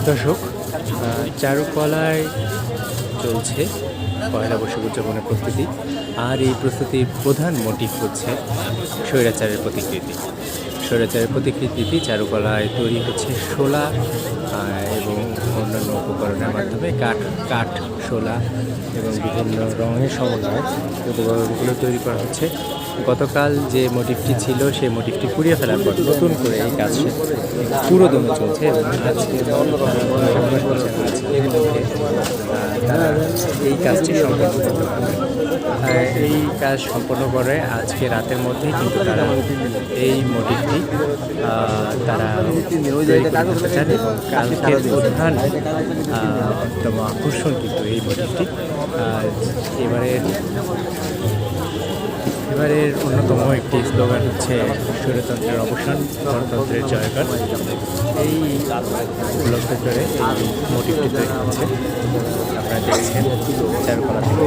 দর্শক, চারুকলায় চলছে পয়লা বৈশাখ উদযাপনের প্রস্তুতি। আর এই প্রস্তুতির প্রধান মোটিভ হচ্ছে স্বৈরাচারের প্রতিকৃতি। স্বৈরাচারের প্রতিকৃতিটি চারুকলায় তৈরি হচ্ছে শোলা এবং অন্যান্য উপকরণের মাধ্যমে কাঠ শোলা এবং বিভিন্ন রঙের সমন্বয়ে উপকরণগুলো তৈরি করা হচ্ছে। গতকাল যে মোটিভটি ছিল সেই মোটিভটি পুড়িয়ে ফেলার পর নতুন করে এই কাজ পুরো দমে চলছে এবং আজকে তারা এই কাজটি সম্পন্ন করতে পারবে। এই কাজ সম্পন্ন করে আজকে রাতের মধ্যেই কিন্তু তারা এই মোটিভটি তারা তৈরি করতে চান এবং কালকের প্রধান অন্যতম আকর্ষণ কিন্তু এই মোটিভটি। এবারের অন্যতম একটি স্লোগান হচ্ছে স্বৈরতন্ত্রের অবসান, গণতন্ত্রের জয়গান। এই উপলক্ষ করে এই মোটিভটি তৈরি হচ্ছে। আপনারা দেখছেন চারুকলা থেকে।